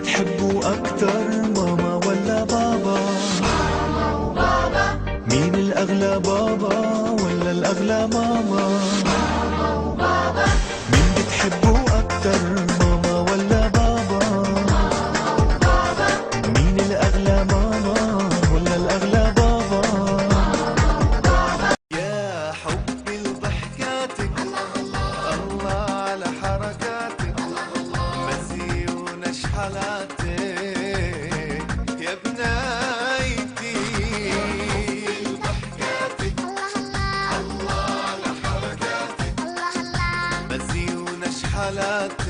بتحبوا أكتر، ماما ولا بابا؟ ماما وبابا. مين الأغلى، بابا ولا الأغلى ماما؟ ماما وبابا. مين بتحبوا أكتر، ماما ولا بابا؟ ماما وبابا. مين الأغلى، ماما ولا الأغلى بابا؟ ماما وبابا. يا حبي لضحكاتك، الله الله. الله على حركاتك، الله الله. مزي ونشحلاتك يا بنايتي. ضحكاتك الله الله. الله على حركاتك، الله الله. مزي ونشحلاتك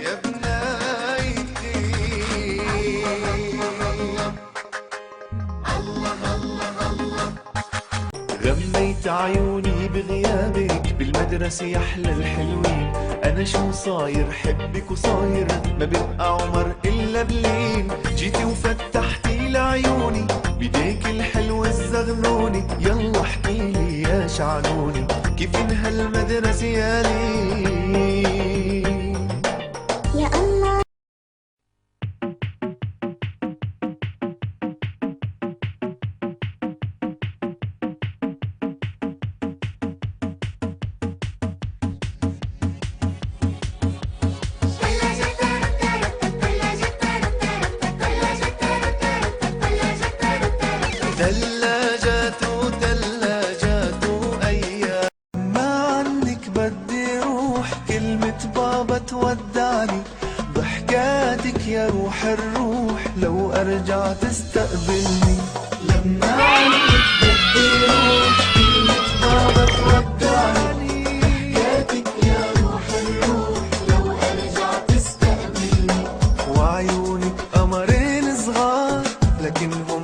يا بنايتي. غميت عيوني بغيابك، بالمدرسة يا أحلى الحلوين. أنا شو صاير حبك وصاير، ما ببقى عمر إلا بلين. جيتي وفتحتي لعيوني بيديك الحلوة الزغلوني. يلا احكيلي يا شعنوني، كيف هالمدرسة يا لين؟ يا الله. ثلاجات وثلاجات وأيام ما عنك بدي روح. كلمة بابا تودعني، ضحكاتك يا روح الروح، لو أرجع تستقبلني. لما عنك بدي روح، كلمة بابا تودعني، ضحكاتك يا روح الروح، لو أرجع تستقبلني. وعيونك قمرين صغار لكنهم